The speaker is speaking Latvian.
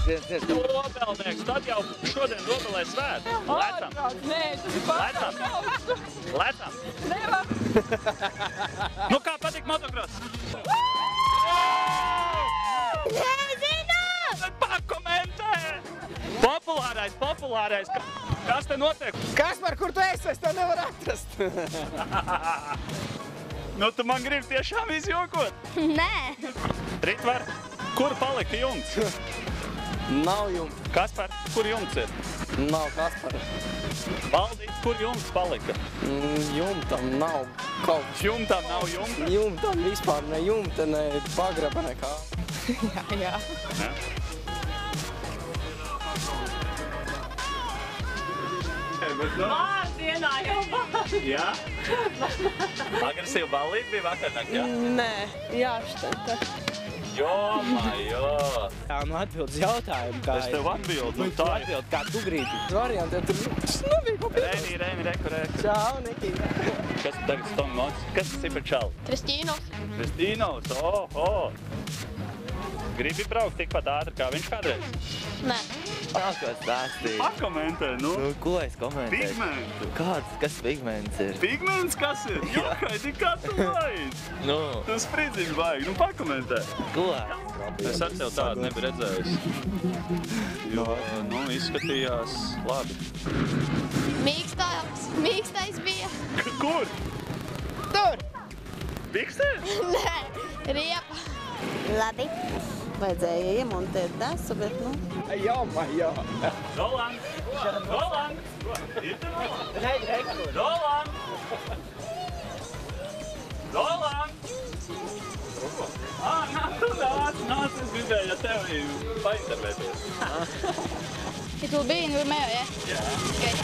Dobelnieks, tad jau šodien dobelē svēt. Lecam. Nē, tas ir pārāk. Lecam. Nevar. Nu kā patīk motocross? Nezinu! Pakomentē! Populārais. Kas te notiek? Kaspar, kur tu esi? Es tev nevaru atrast. Nu, tu man gribi tiešām izjokot? Nē. Ritvar, kur palika jumts? Nav jumta. Kaspar, kur jumts ir? Nav Kaspara. Valdi, kur jumts palika? Jumtam nav kaut kas. Jumtam nav jumta? Jumtam vispār ne jumta, ne pagraba nekā. Jā. Ja? Vārdienā jau vārds. Jā? Agresīva ballīte bija vakarnāk, jā? Nē, jāštenta. Jo. Jā, nu atbild uz jautājumu, kā Es tev atbildu, nu tā ir. atbild, kā tu gribi. Varianti, tur snubīgi kaut kā. Reini, reku. Čau, Niki. Kas tagad stom moc? Kas tas ir par čalu? Kristīnos. Kristīnos, oho. Gribi braukt tikpat ātri, kā viņš kādreiz? Nē. Ko stāstīju? Pakomentē, nu. Nu, ko es komentēju? Pigmentu. Kas pigments ir? Pigments kas ir? Jokai, kā tu vajag? Nu, Tu spridzini vajag, nu pakomentē. ko? Es ar tev tādu nebiju redzējis. Jo, nu, izskatījās labi. Mīkstais bija. Kur? Tur! Bikstēs? Nē. Riepa. Labi. Vajadzēja iemontēt desu, bet, nu... Jā. Roland! Ir te Roland! Nāc, es gribēju ar tevi paintervēties. Ja tu biji, nu ir mējo, ja? Jā. Okay.